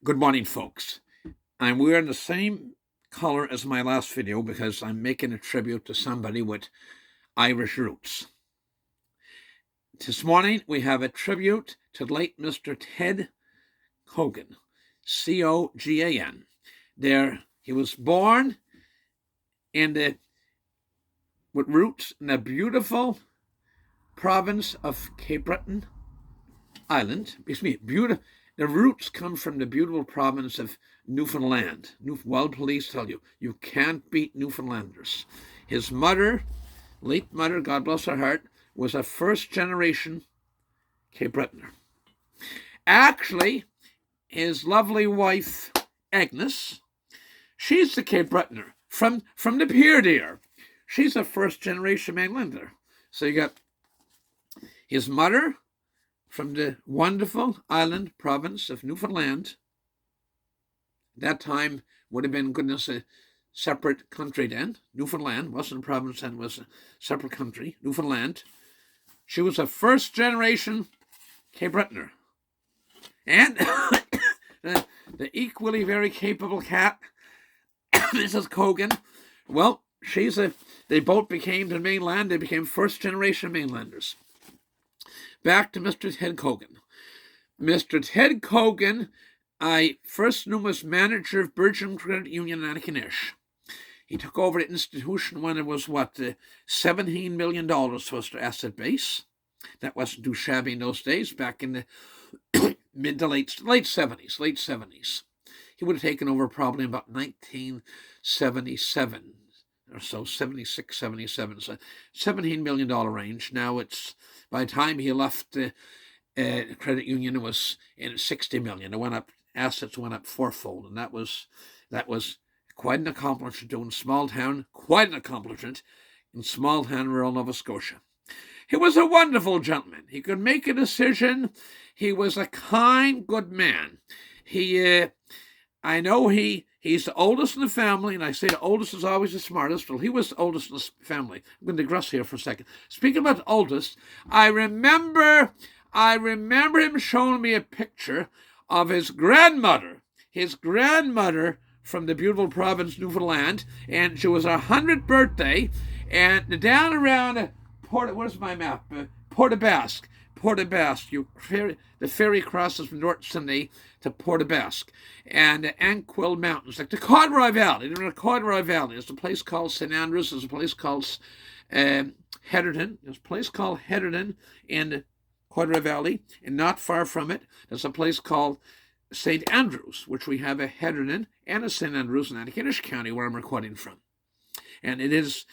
Good morning, folks. I'm wearing the same color as my last video because I'm making a tribute to somebody with Irish roots. This morning, we have a tribute to the late Mr. Ted COGAN, COGAN. He was born with roots in the beautiful province of Cape Breton Island. The roots come from the beautiful province of Newfoundland. Well, police tell you, you can't beat Newfoundlanders. His mother, late mother, God bless her heart, was a first-generation Cape Bretoner. Actually, his lovely wife, Agnes, she's the Cape Bretoner from the pier there. She's a first-generation mainlander. So you got his mother, from the wonderful island province of Newfoundland. That time would have been, goodness, a separate country then. Newfoundland wasn't a province then, was a separate country, Newfoundland. She was a first-generation Cape Bretoner. And the equally very capable cat, Mrs. COGAN, well, they both became the mainland, they became first-generation mainlanders. Back to Mr. Ted COGAN. Mr. Ted COGAN, I first knew him as manager of Virgin Credit Union in Antigonish. He took over the institution when it was, $17 million was their asset base. That wasn't too shabby in those days, back in the mid to late 70s. He would have taken over probably about 1977 or so, 76, 77, so $17 million range. Now it's, by the time he left the credit union, it was in $60 million. Assets went up fourfold, and that was quite an accomplishment doing small town, quite an accomplishment in small town rural Nova Scotia. He was a wonderful gentleman. He could make a decision. He was a kind, good man. I know he's the oldest in the family, and I say the oldest is always the smartest. Well, he was the oldest in the family. I'm going to digress here for a second. Speaking about the oldest, I remember him showing me a picture of his grandmother from the beautiful province Newfoundland, and she was her 100th birthday, and down around where's my map? Pettipas. The ferry crosses from North Sydney to Pettipas, and the Anquil Mountains, like the Corduroy Valley. The Corduroy Valley. There's a place called St. Andrews. There's a place called Heatherton. There's a place called Heatherton in the Corduroy Valley, and not far from it, there's a place called St. Andrews, which we have a Heatherton and a St. Andrews in Antigonish County, where I'm recording from. And it is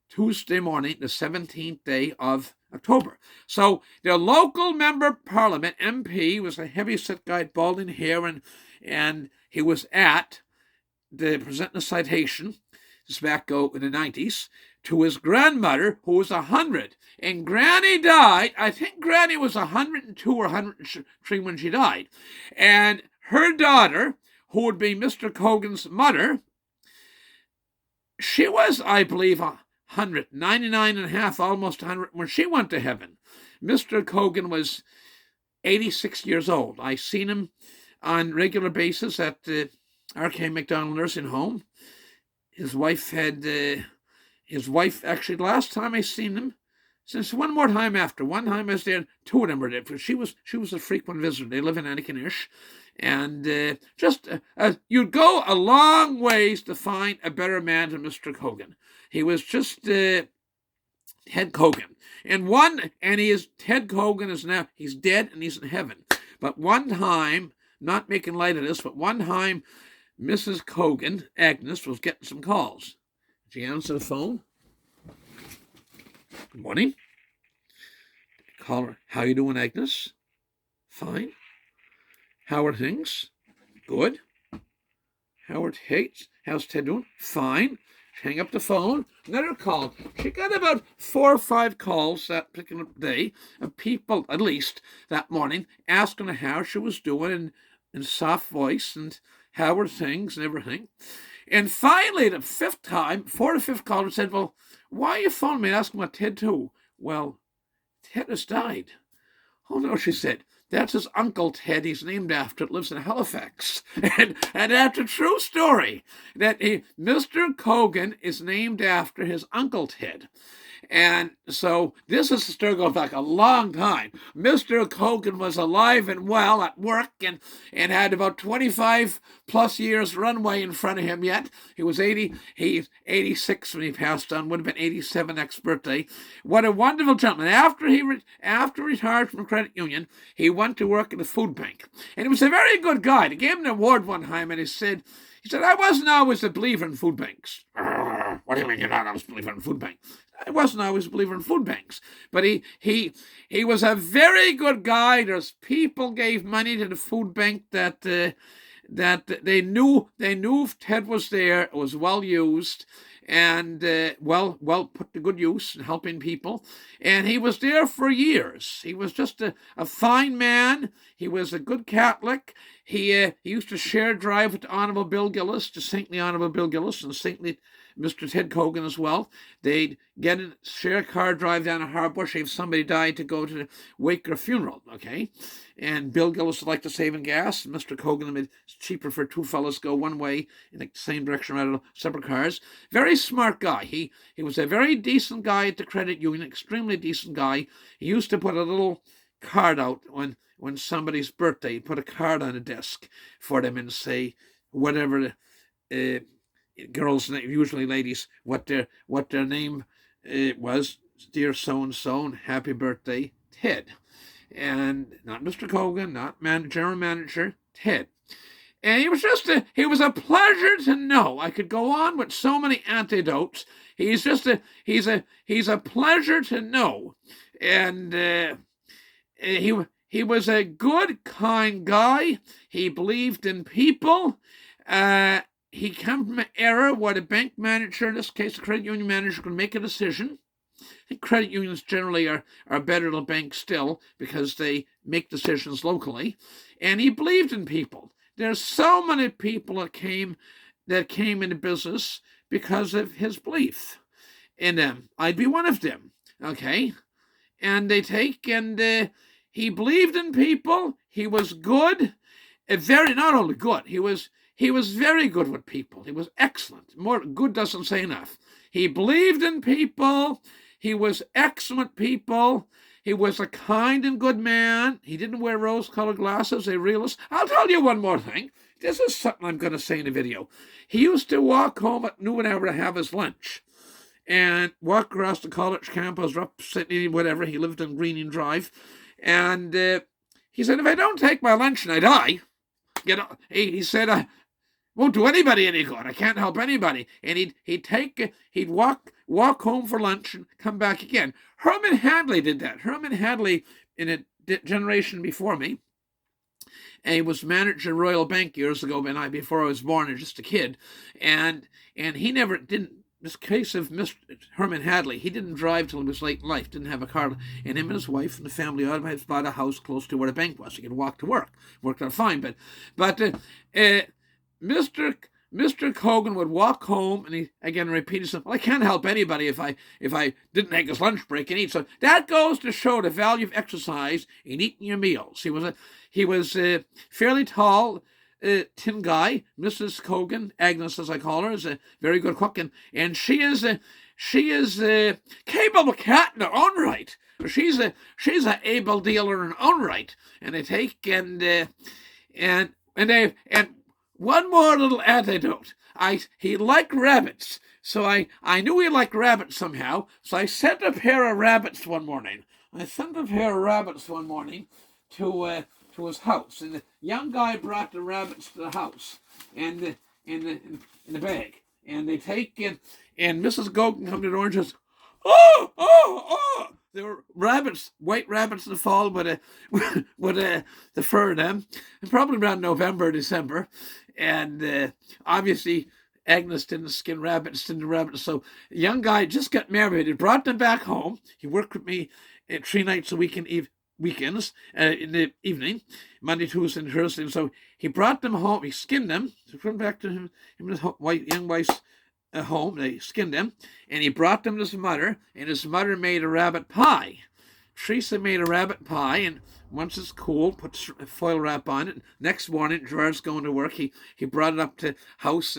Tuesday morning, the 17th day of October. So the local member of parliament, MP, was a heavy-set guy, balding hair, and he was presenting a citation, this back in the 90s, to his grandmother, who was 100. And Granny died, I think Granny was 102 or 103 when she died. And her daughter, who would be Mr. COGAN's mother, she was, I believe, 99 and a half, almost 100, when she went to heaven. Mr. COGAN was 86 years old. I seen him on regular basis at the R.K. McDonald Nursing Home. His wife actually, last time I seen him, since one more time after. One time I was there, two of them were there, because she was a frequent visitor. They live in Antigonish. And you'd go a long ways to find a better man than Mr. COGAN. He was just Ted COGAN. Ted COGAN is now, he's dead and he's in heaven. But one time, not making light of this, but one time Mrs. COGAN, Agnes, was getting some calls. She answered the phone. Good morning. Call her, how you doing, Agnes? Fine. How are things? Good. How's Ted doing? Fine. Hang up the phone. Another call. She got about 4 or 5 calls that particular day of people, at least that morning, asking her how she was doing in soft voice and how were things and everything. And finally, the 4th or 5th caller said, well, why are you phoning me asking about Ted too? Well, Ted has died. Oh no, she said. That's his uncle Ted. He's named after it. Lives in Halifax, and that's a true story. That Mr. COGAN is named after his uncle Ted. And so this is a story going back a long time. Mr. COGAN was alive and well at work and had about 25 plus years runway in front of him yet. He was 86 when he passed on, would have been 87 next birthday. What a wonderful gentleman. After he retired from the credit union, he went to work at the food bank. And he was a very good guy. They gave him an award one time, and he said, I wasn't always a believer in food banks. What do you mean you're not always a believer in food banks? I wasn't always a believer in food banks. But he was a very good guy. There's people gave money to the food bank that they knew Ted was there. It was well used and well put to good use in helping people. And he was there for years. He was just a fine man. He was a good Catholic. He used to share drive with the Honorable Bill Gillis, the saintly Honorable Bill Gillis, and the saintly Mr. Ted COGAN as well. They'd share a car drive down to Harbush if somebody died to go to the wake or funeral, okay? And Bill Gillis would like to save in gas. And Mr. COGAN, it's cheaper for two fellas go one way in the same direction rather than separate cars. Very smart guy. He was a very decent guy at the credit union, extremely decent guy. He used to put a little card out when somebody's birthday, he'd put a card on a desk for them and say whatever girls, usually ladies, what their name was. Dear so-and-so, and happy birthday, Ted. And not Mr. COGAN, not general manager, Ted. And he was a pleasure to know. I could go on with so many anecdotes. He's a pleasure to know. And he was a good, kind guy. He believed in people. He came from an era where the bank manager, in this case the credit union manager, could make a decision. I think credit unions generally are better than banks still because they make decisions locally. And he believed in people. There's so many people that came into business because of his belief in them. I'd be one of them, okay? And he believed in people. He was good, not only good, he was very good with people. He was excellent. More good doesn't say enough. He believed in people. He was excellent people. He was a kind and good man. He didn't wear rose-colored glasses, a realist. I'll tell you one more thing. This is something I'm going to say in the video. He used to walk home at noon hour to have his lunch and walk across the college campus, up Sydney, whatever. He lived on Greening Drive. And he said, if I don't take my lunch and I die, he said, I won't do anybody any good. I can't help anybody. And he'd walk home for lunch and come back again. Herman Hadley did that. Herman Hadley, in a generation before me, and he was manager of Royal Bank years ago, before I was born, and just a kid. And he never didn't. This case of Mr. Herman Hadley, he didn't drive till he was late in life, didn't have a car, and him and his wife and the family had bought a house close to where the bank was. He could walk to work. Worked out fine, but Mr. COGAN would walk home, and he again repeated himself, well, I can't help anybody if I didn't take his lunch break and eat. So that goes to show the value of exercise in eating your meals. He was fairly tall, thin guy. Mrs. COGAN, Agnes as I call her, is a very good cook, and she is a capable cat in her own right. She's a able dealer in her own right. And they take and one more little anecdote. He liked rabbits, so I knew he liked rabbits somehow. So I sent a pair of rabbits one morning. To his house, and the young guy brought the rabbits to the house, and in the bag, and they take in, and Mrs. COGAN come to the door and says, oh! There were rabbits, white rabbits in the fall with the fur in them, and probably around November, December, and obviously Agnes didn't skin rabbits, so the young guy just got married. He brought them back home. He worked with me 3 nights a week weekends in the evening, Monday, Tuesday, and Thursday. And so he brought them home. He skinned them. So come back to him and his young wife's home. They skinned them, and he brought them to his mother. And his mother made a rabbit pie. Teresa made a rabbit pie, and once it's cold, put foil wrap on it. Next morning, Gerard's going to work. He brought it up to house,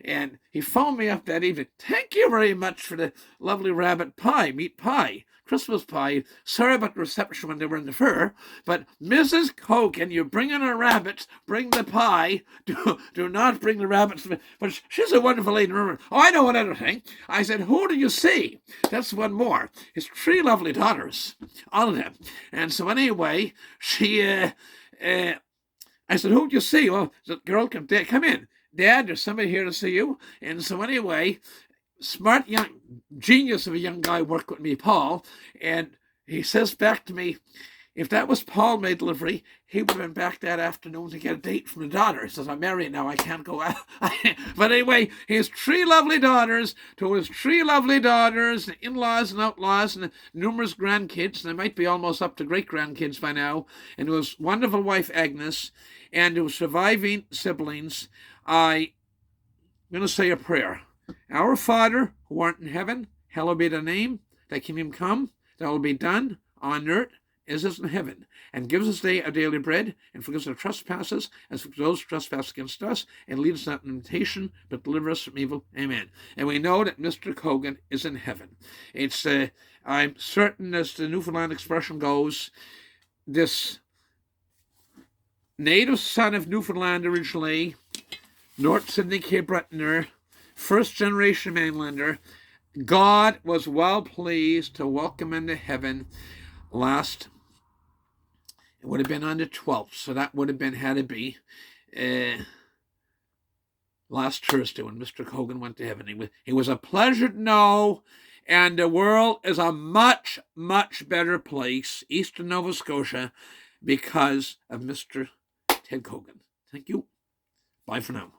and he phoned me up that evening. Thank you very much for the lovely rabbit pie, meat pie, Christmas pie. Sorry about the reception when they were in the fair, but Mrs. COGAN, you bring in a rabbit, bring the pie. Do not bring the rabbits. But she's a wonderful lady. Remember, oh, I know another thing. I said, who do you see? That's one more. His 3 lovely daughters, all of them. And so anyway, I said, who do you see? Well, the girl, come in. Dad, there's somebody here to see you. And so anyway, smart young genius of a young guy worked with me, Paul, and he says back to me, if that was Paul made delivery, he would have been back that afternoon to get a date from the daughter. He says, I'm married now, I can't go out. But anyway, his 3 lovely daughters, to his 3 lovely daughters, in-laws and outlaws, and numerous grandkids, and they might be almost up to great-grandkids by now, and to his wonderful wife, Agnes, and to his surviving siblings, I'm going to say a prayer. Our Father, who art in heaven, hallowed be thy name. Thy kingdom come, thy will be done on earth as it is in heaven. And give us this day our daily bread, and forgive us our trespasses, as forgive those who trespass against us, and lead us not into temptation, but deliver us from evil. Amen. And we know that Mr. COGAN is in heaven. It's I'm certain, as the Newfoundland expression goes, this native son of Newfoundland originally, North Sydney, Cape Breton, first-generation mainlander, God was well pleased to welcome into heaven it would have been on the 12th, so that would have been, had to be, last Thursday when Mr. COGAN went to heaven. He was a pleasure to know, and the world is a much, much better place, eastern Nova Scotia, because of Mr. Ted COGAN. Thank you. Bye for now.